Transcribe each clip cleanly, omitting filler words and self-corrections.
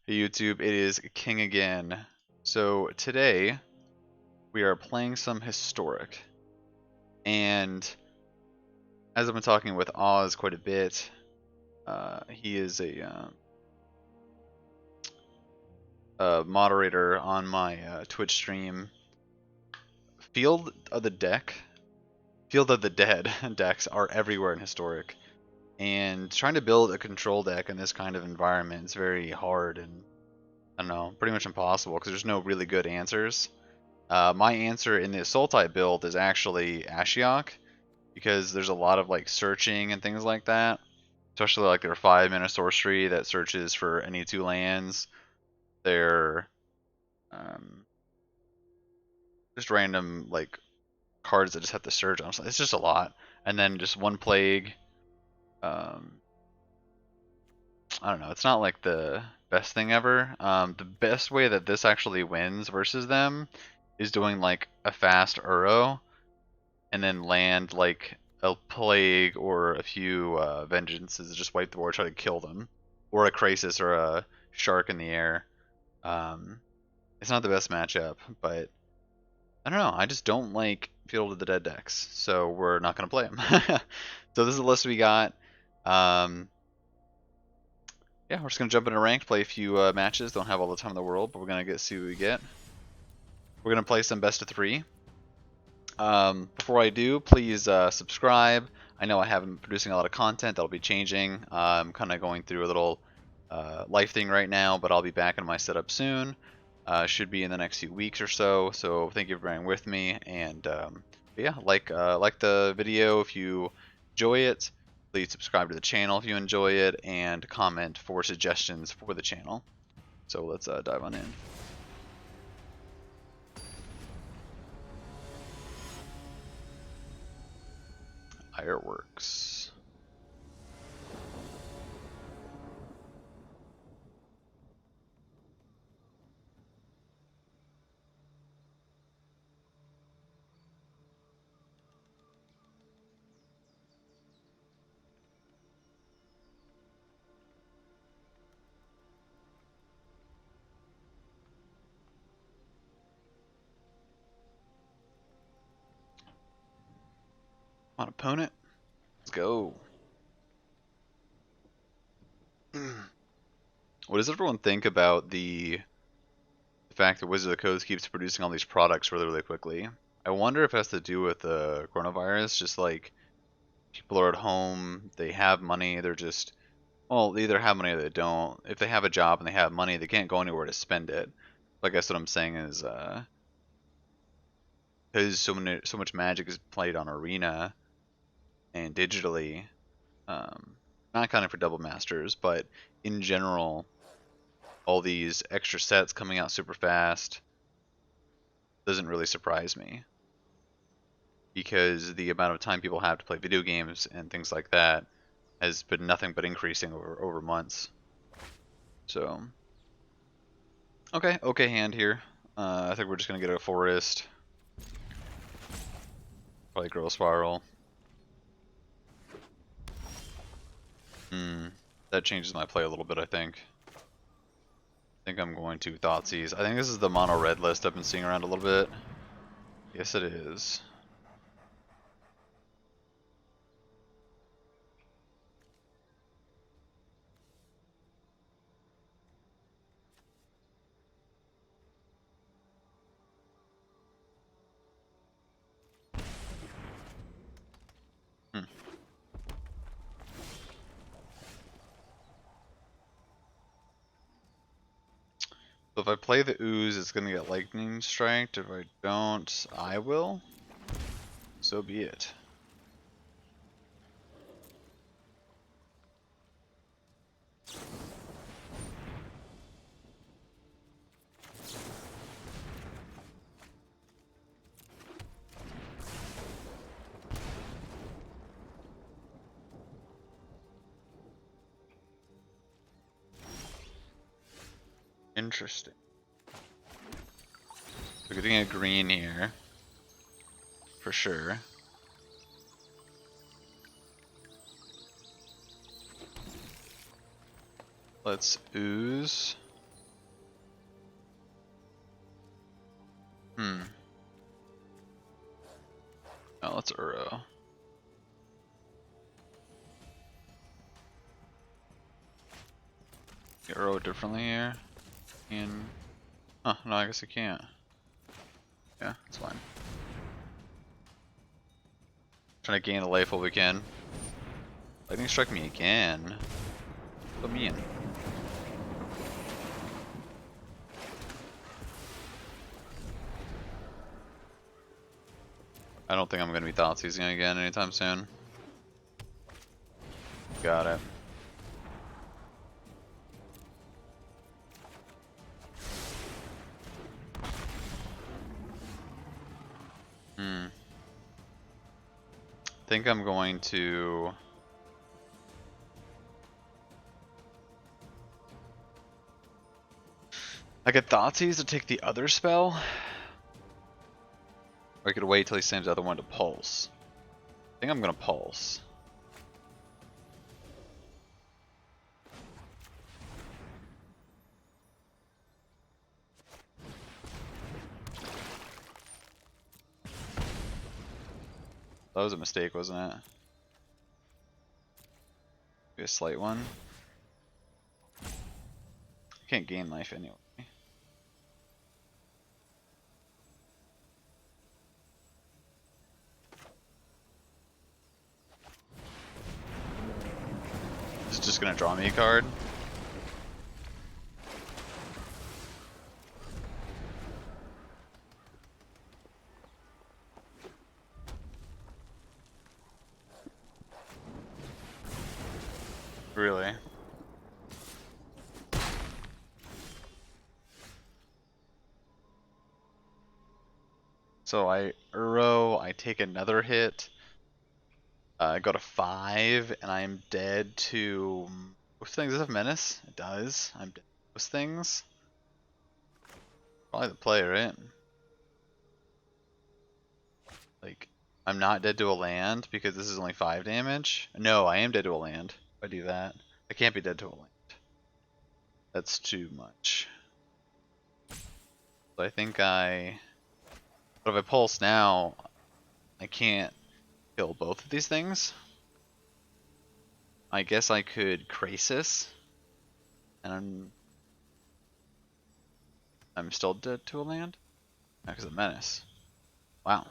Hey YouTube, it is King again. So today we are playing some historic, and as I've been talking with Oz quite a bit, he is a moderator on my Twitch stream. Field of the Deck, Field of the Dead decks are everywhere in historic, and trying to build a control deck in this kind of environment is very hard and I don't know, pretty much impossible because there's no really good answers. My answer in the Sultai build is actually Ashiok, because there's a lot of like searching and things like that. Especially like their 5-mana sorcery that searches for any 2 lands. Their um, just random like cards that just have to search on. It's just a lot. And then just 1 plague. Um, I don't know. It's not like the best thing ever. The best way that this actually wins versus them is doing like a fast Uro and then land like a plague or a few vengeances to just wipe the board, try to kill them, or a crisis or a shark in the air. Um, it's not the best matchup, but I don't know. I just don't like Field of the Dead decks, so we're not gonna play them. So this is the list we got. Um, yeah, we're just gonna jump into ranked, play a few matches. Don't have all the time in the world, but we're gonna see what we get. We're gonna play some best of 3. Before I do, please subscribe. I know I haven't been producing a lot of content. That'll be changing. I'm kind of going through a little life thing right now, but I'll be back in my setup soon. Should be in the next few weeks or so. So thank you for bearing with me. And yeah, like the video if you enjoy it. Please subscribe to the channel if you enjoy it, and comment for suggestions for the channel. So let's dive on in. Fireworks. On opponent. Let's go. What does everyone think about the fact that Wizard of the Coast keeps producing all these products really, really quickly? I wonder if it has to do with the coronavirus. Just like people are at home, they have money, they're just, well, they either have money or they don't. If they have a job and they have money, they can't go anywhere to spend it. I guess what I'm saying is, because so much Magic is played on Arena and digitally, not accounting for Double Masters, but in general, all these extra sets coming out super fast doesn't really surprise me, because the amount of time people have to play video games and things like that has been nothing but increasing over months. So, okay hand here. I think we're just gonna get a forest, probably grow a spiral. That changes my play a little bit, I think. I think I'm going to thoughtseize. I think this is the mono red list I've been seeing around a little bit. Yes, it is. So if I play the ooze, it's gonna get lightning striked. If I don't, I will. So be it. Interesting. We're getting a green here. For sure. Let's ooze. Hmm. Oh, let's Uro. Get Uro differently here. And oh no, I guess I can't. Yeah, it's fine. Trying to gain a life while we can. Lightning strike me again. Put me in. I don't think I'm gonna be thoughtseizing again anytime soon. Got it. I think I'm going to I could thoughtseize to take the other spell. Or I could wait till he sends the other one to pulse. I think I'm gonna pulse. That was a mistake, wasn't it? Maybe a slight one. Can't gain life anyway. Is it just gonna draw me a card? Really? So I Uro, I take another hit. I go to 5, and I'm dead to most things. Does it have menace? It does. I'm dead to most things. Probably the play, right? Like, I'm not dead to a land because this is only 5 damage. No, I am dead to a land. If I do that, I can't be dead to a land. That's too much. So I think but if I pulse now, I can't kill both of these things. I guess I could Crisis, and I'm still dead to a land? Because of Menace. Wow.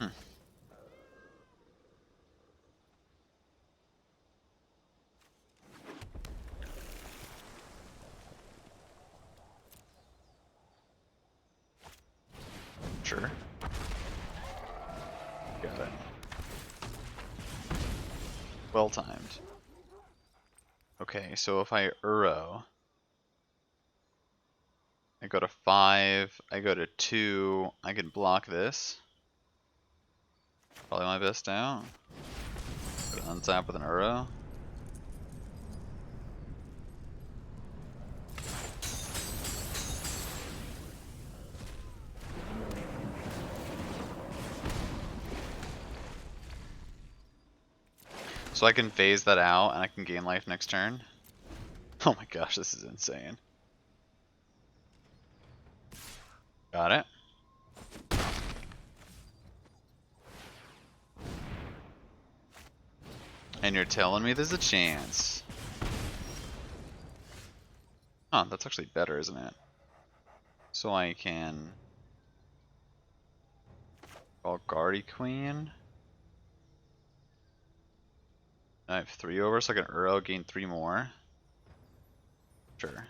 Hmm. Sure. Got it. Well timed. Okay, so if I Uro, I go to 5, I go to 2, I can block this. Probably my best out. Go to untap with an Uro. So I can phase that out and I can gain life next turn. Oh my gosh, this is insane. Got it. And you're telling me there's a chance. Huh, that's actually better, isn't it? So I can call Guardy Queen. I have 3 over, so I can Uro, gain 3 more. Sure.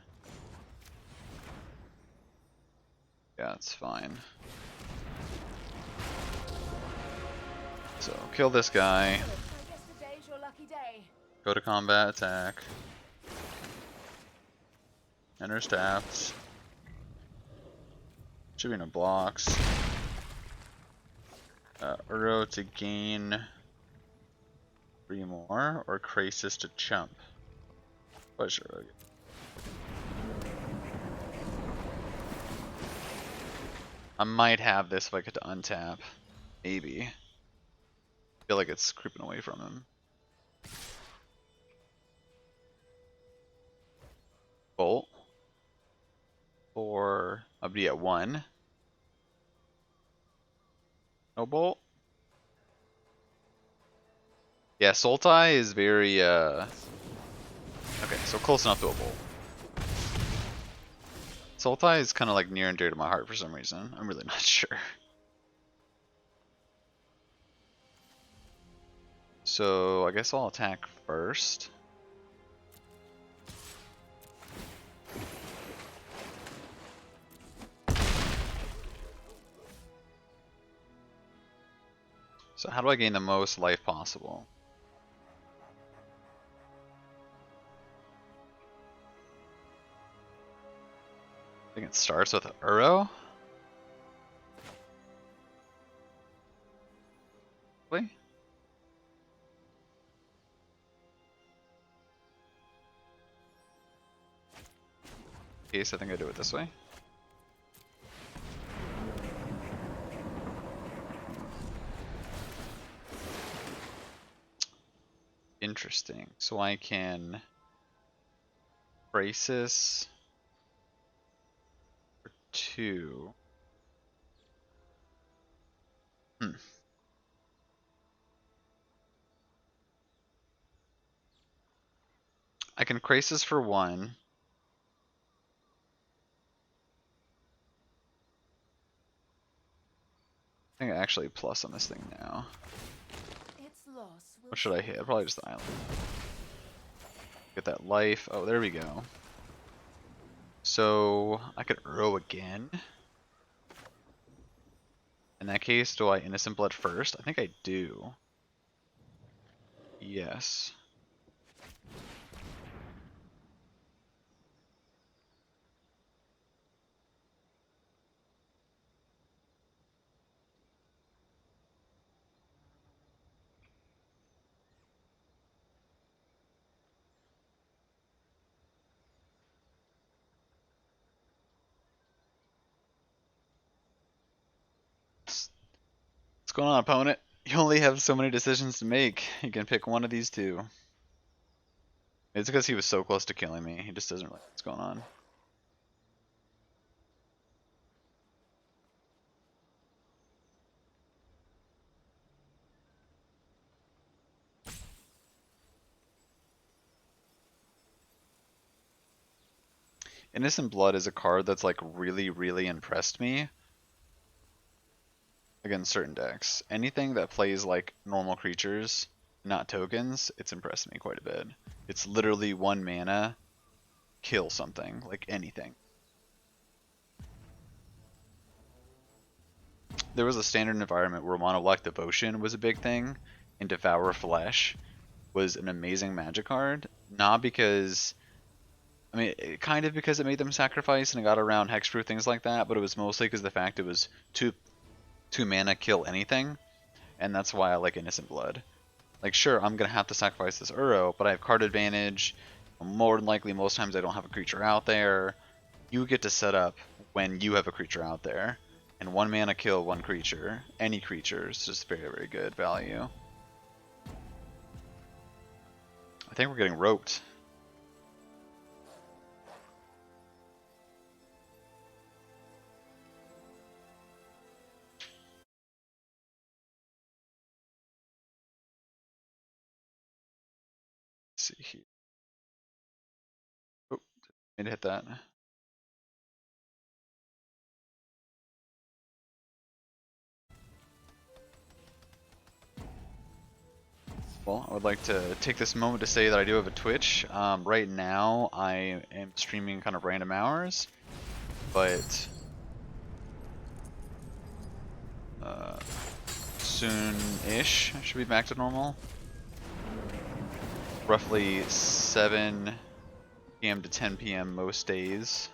Yeah, it's fine. So, kill this guy. Go to combat attack. Enter tapped. Should be no blocks. Uro to gain 3 more, or Crisis to chump. Pleasure. I might have this if I get to untap. Maybe. I feel like it's creeping away from him. Bolt. Or I'll be at 1. No bolt. Yeah, Sultai is very okay, so close enough to a bolt. Sultai is kind of like near and dear to my heart for some reason. I'm really not sure. So I guess I'll attack first. So how do I gain the most life possible? I think it starts with Uro. Really? Case, I think I do it this way. Interesting. So I can Crisis for 2. I can Crisis for 1. I think I actually plus on this thing now. What should I hit? Probably just the island. Get that life. Oh, there we go. So I could Uro again. In that case, do I Innocent Blood first? I think I do. Yes. What's going on, opponent? You only have so many decisions to make. You can pick one of these two. It's because he was so close to killing me. He just doesn't realize what's going on. Innocent Blood is a card that's like really impressed me against certain decks. Anything that plays like normal creatures, not tokens, it's impressed me quite a bit. It's literally 1 mana, kill something, like anything. There was a standard environment where Monolith Devotion was a big thing, and Devour Flesh was an amazing Magic card. Not because, I mean, kind of because it made them sacrifice and it got around hexproof, things like that, but it was mostly because the fact it was 2 mana kill anything, and that's why I like Innocent Blood. Like, sure, I'm gonna have to sacrifice this Uro, but I have card advantage. More than likely, most times I don't have a creature out there. You get to set up when you have a creature out there. And 1 mana kill 1 creature. Any creature is just very good value. I think we're getting roped. Let's see here. Oh, need to hit that. Well, I would like to take this moment to say that I do have a Twitch. Right now, I am streaming kind of random hours, but soon-ish I should be back to normal. Roughly 7 p.m. to 10 p.m. most days.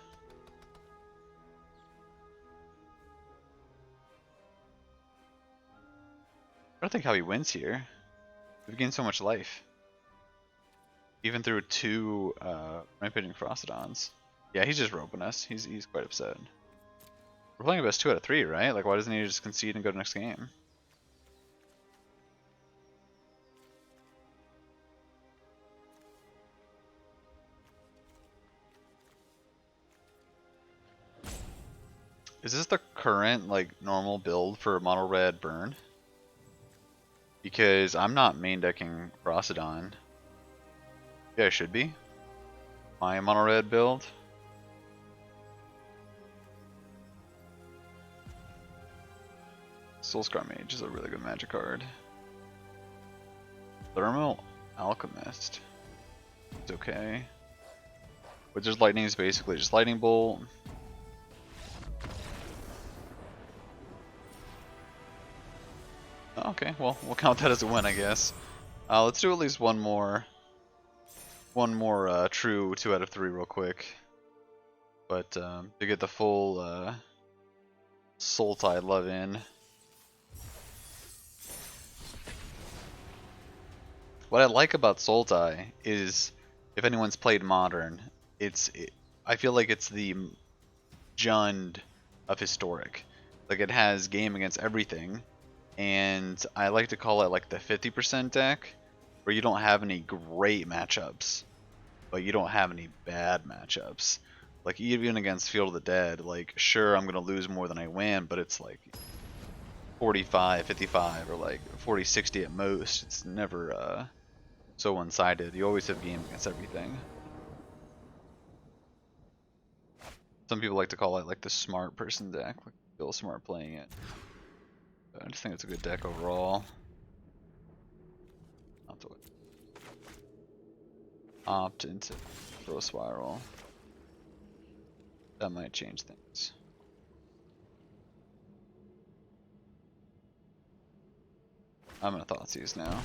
I don't think how he wins here. We've gained so much life. Even through 2 rampaging Frostodons. Yeah, he's just roping us. He's quite upset. We're playing a best 2 out of 3, right? Like, why doesn't he just concede and go to next game? Is this the current, like, normal build for mono red burn? Because I'm not main decking Frostodon. Yeah, I should be. My mono red build. Soulscar Mage is a really good magic card. Thermal Alchemist. It's okay. Wizard's Lightning is basically just Lightning Bolt. Okay, well, we'll count that as a win, I guess. Let's do at least one more true 2 out of 3 real quick. But to get the full Sultai love in. What I like about Sultai is, if anyone's played Modern, I feel like it's the Jund of Historic. Like, it has game against everything, and I like to call it like the 50% deck, where you don't have any great matchups, but you don't have any bad matchups. Like, even against Field of the Dead, like, sure, I'm gonna lose more than I win, but it's like 45-55 or like 40-60 at most. It's never so one-sided. You always have game against everything. Some people like to call it like the smart person deck, like feel smart playing it. But I just think it's a good deck overall. Opt into throw spiral. That might change things. I'm gonna thoughtseize now.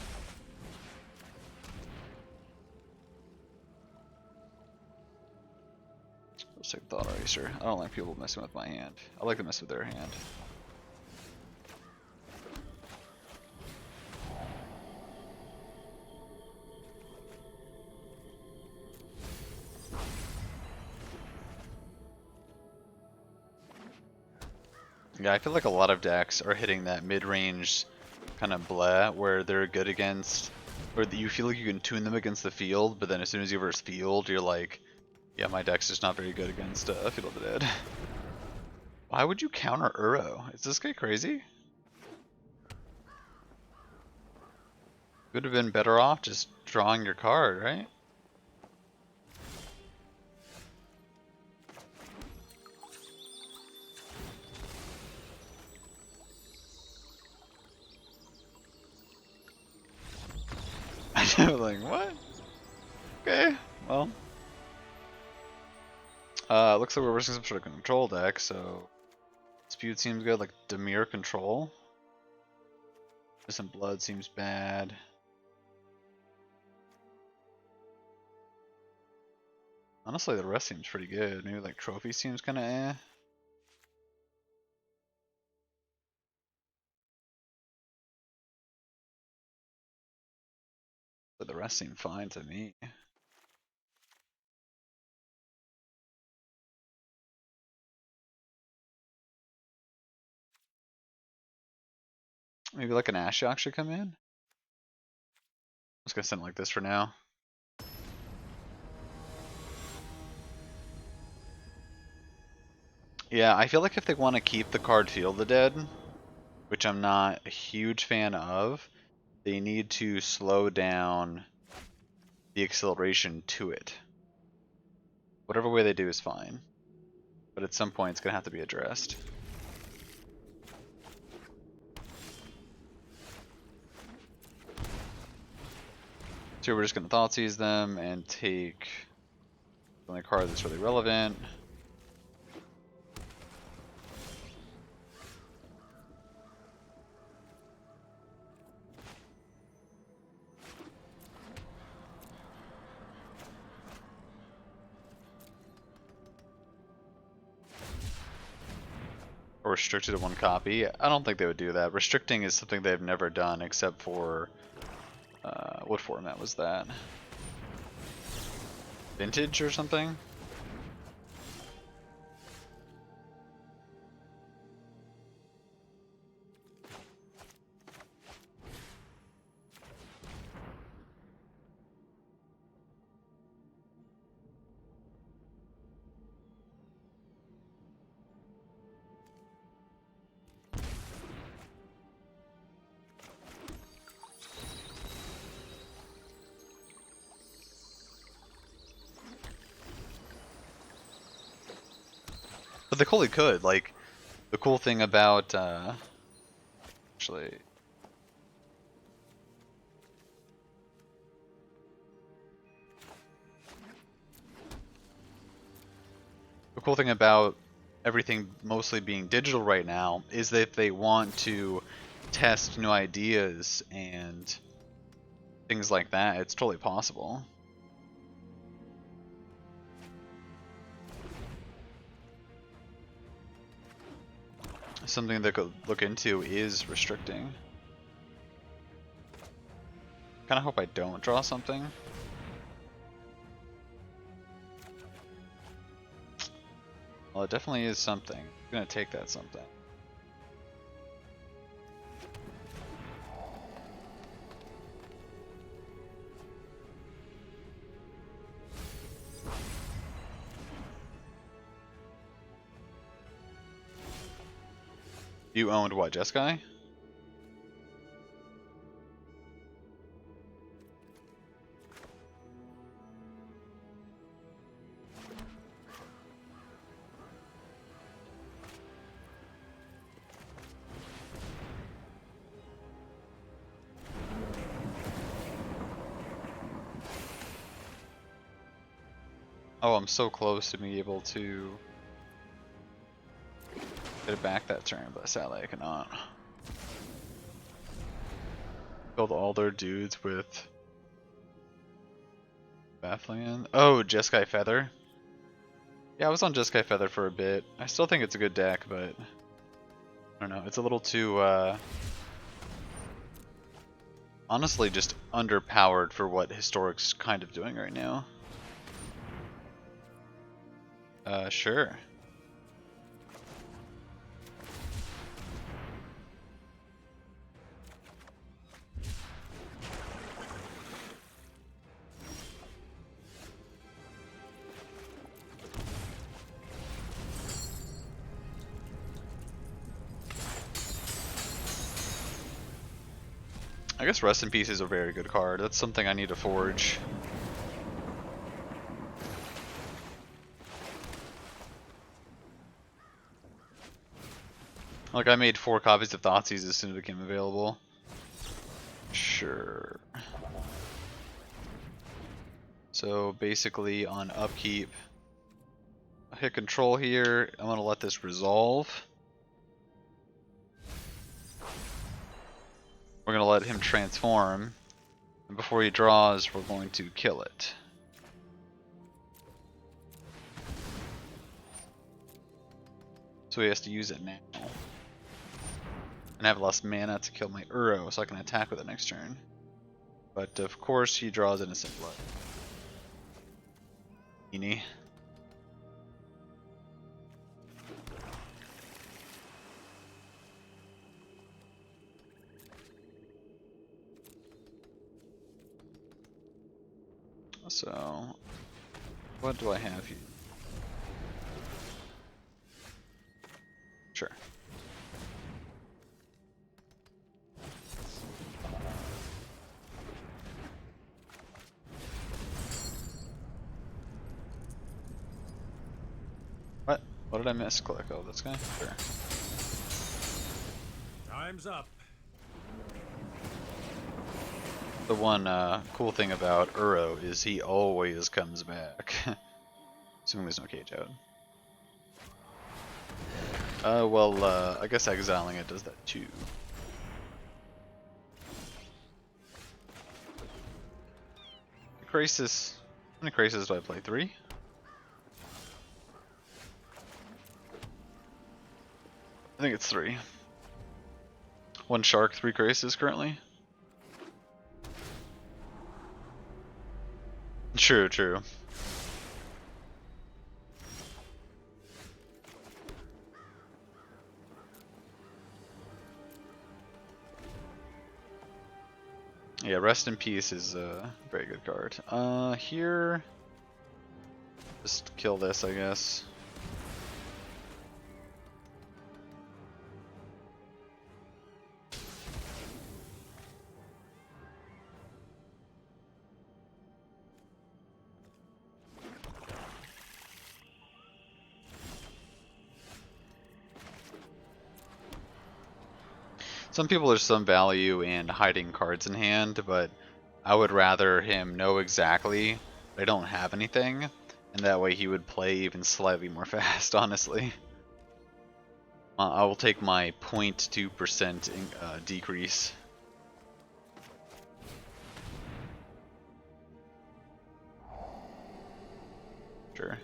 Let's take Thought Eraser. I don't like people messing with my hand. I like to mess with their hand. Yeah, I feel like a lot of decks are hitting that mid-range kind of bleh where they're good against, or you feel like you can tune them against the field, but then as soon as you verse field, you're like, yeah, my deck's just not very good against Field of the Dead. Why would you counter Uro? Is this guy crazy? Would have been better off just drawing your card, right? I'm like, what? Okay, well. Looks like we're risking some sort of control deck, so Dispute seems good, like Demir Control. Missing Blood seems bad. Honestly, the rest seems pretty good. Maybe like Trophy seems kinda eh. But the rest seem fine to me. Maybe like an Ashiok should come in? I'm just gonna send it like this for now. Yeah, I feel like if they want to keep the card Field of the Dead, which I'm not a huge fan of, they need to slow down the acceleration to it. Whatever way they do is fine, but at some point it's gonna have to be addressed. So we're just gonna thoughtseize them and take the only card that's really relevant. Or restricted to 1 copy. I don't think they would do that. Restricting is something they've never done except for What format was that? Vintage or something? But they totally could. Like, the cool thing about actually, the cool thing about everything mostly being digital right now is that if they want to test new ideas and things like that, it's totally possible. Something they could look into is restricting. Kind of hope I don't draw something. Well, it definitely is something. I'm gonna take that something. You owned what, Jeskai? Oh, I'm so close to being able to get it back that turn, but sadly I cannot. Build all their dudes with Baffling. Oh, Jeskai Feather. Yeah, I was on Jeskai Feather for a bit. I still think it's a good deck, but I don't know. It's a little too honestly just underpowered for what Historic's kind of doing right now. Sure. I guess Rest in Peace is a very good card. That's something I need to forge. Like, I made 4 copies of thoughtseize as soon as it became available. Sure. So basically on upkeep, I hit control here. I'm gonna let this resolve. We're gonna let him transform, and before he draws, we're going to kill it. So he has to use it now. And have less mana to kill my Uro, so I can attack with it next turn. But of course he draws Innocent Blood. Eenie. So, what do I have here? Sure. What? What did I miss? Click. Oh, this guy? Sure. Time's up. The one cool thing about Uro is he always comes back. Assuming there's no cage out. I guess exiling it does that too. Crisis. How many Crisis do I play? 3? I think it's 3. 1 Shark, 3 Crisis currently. True, true. Yeah, Rest in Peace is a very good card. Here, just kill this, I guess. Some people there's some value in hiding cards in hand, but I would rather him know exactly I don't have anything, and that way he would play even slightly more fast, honestly. I will take my 0.2% decrease. Sure.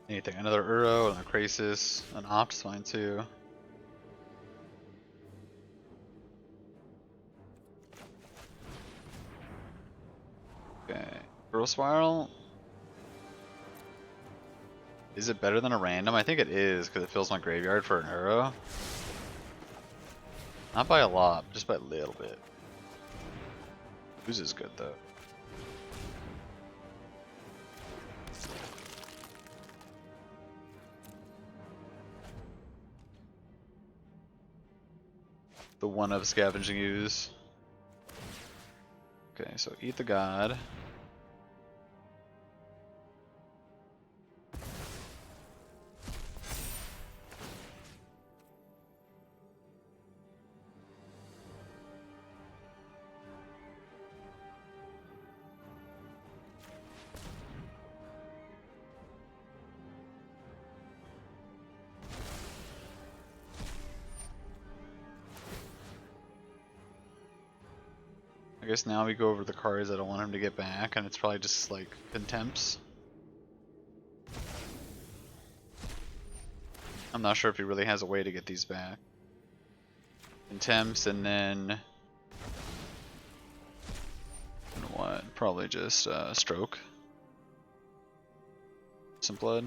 Anything, another Uro, another Crisis, an Opt's fine too. Okay, Girl Spiral. Is it better than a random? I think it is, because it fills my graveyard for an Uro. Not by a lot, just by a little bit. Whose is good though. The one of Scavenging Ooze. Okay, so eat the god. I guess now we go over the cards I don't want him to get back, and it's probably just like Contempts. I'm not sure if he really has a way to get these back. Contempts, and then what? Probably just Stroke. Some blood.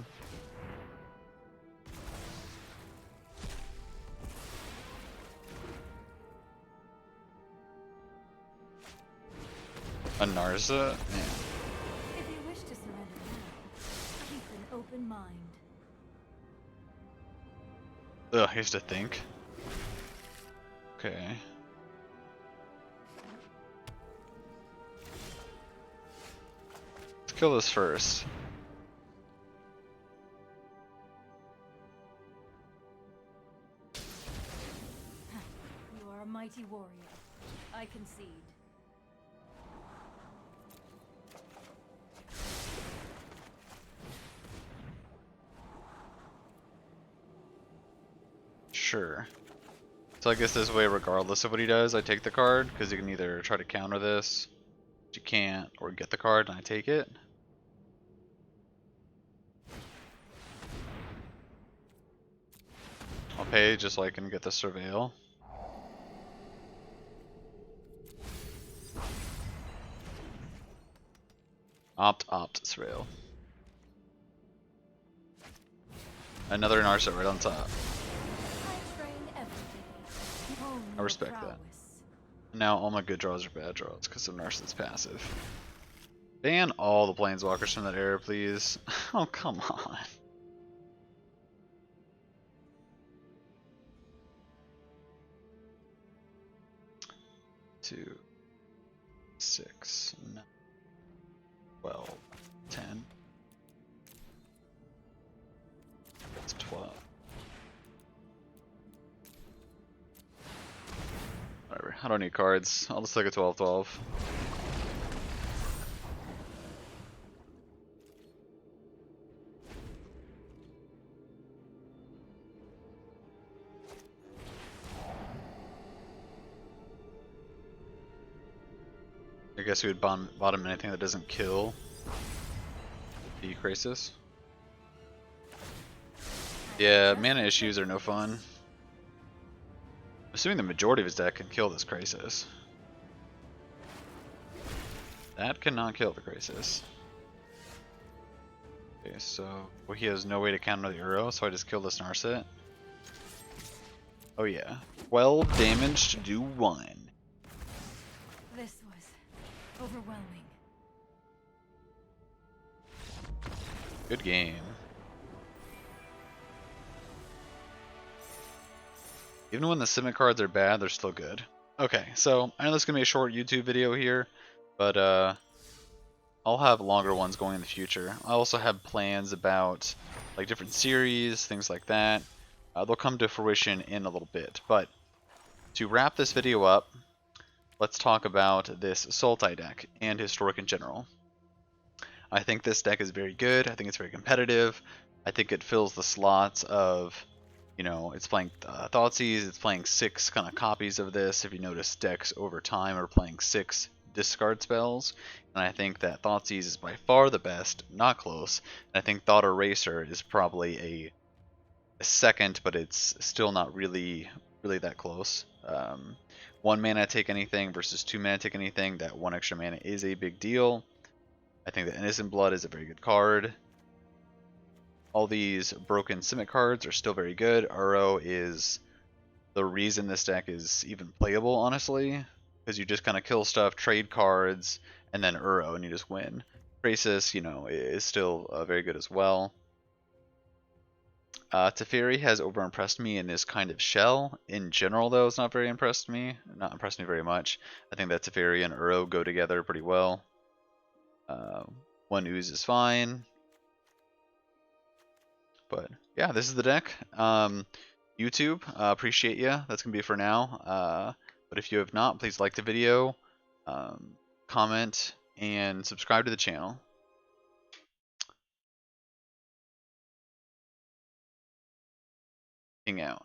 A Narza? Man. If you wish to surrender now, keep an open mind. Ugh, he has to think. Okay. Let's kill this first. You are a mighty warrior. I concede. Sure. So I guess this way, regardless of what he does, I take the card, because you can either try to counter this, but you can't, or get the card and I take it. I'll pay just so I can get the Surveil. Opt, Surveil. Another Narset right on top. I respect that. Now all my good draws are bad draws because of Narset's passive. Ban all the Planeswalkers from that era, please. Oh, come on. Two, 6, 9, 12, 10. That's 12. Whatever, I don't need cards. I'll just take a 12-12. I guess we would bottom anything that doesn't kill the Crisis. Yeah, mana issues are no fun. Assuming the majority of his deck can kill this Crisis. That cannot kill the Crisis. Okay, so well, he has no way to counter the Uro, so I just kill this Narset. Oh yeah. 12 damage to do 1. This was overwhelming. Good game. Even when the Simic cards are bad, they're still good. Okay, so I know this is going to be a short YouTube video here, but I'll have longer ones going in the future. I also have plans about like different series, things like that. They'll come to fruition in a little bit. But to wrap this video up, let's talk about this Sultai deck and Historic in general. I think this deck is very good. I think it's very competitive. I think it fills the slots of, you know, it's playing thoughtseize. It's playing 6 kind of copies of this. If you notice, decks over time are playing 6 discard spells, and I think that thoughtseize is by far the best, not close. And I think Thought Eraser is probably a second, but it's still not really that close. 1 mana take anything versus 2 mana take anything. That 1 extra mana is a big deal. I think that Innocent Blood is a very good card. All these broken Simic cards are still very good. Uro is the reason this deck is even playable, honestly, because you just kind of kill stuff, trade cards, and then Uro, and you just win. Crisis, you know, is still very good as well. Teferi has over-impressed me in this kind of shell. In general, though, it's not impressed me very much. I think that Teferi and Uro go together pretty well. 1 ooze is fine. But yeah, this is the deck. YouTube, appreciate you. That's going to be it for now. But if you have not, please like the video, comment, and subscribe to the channel. Hang out.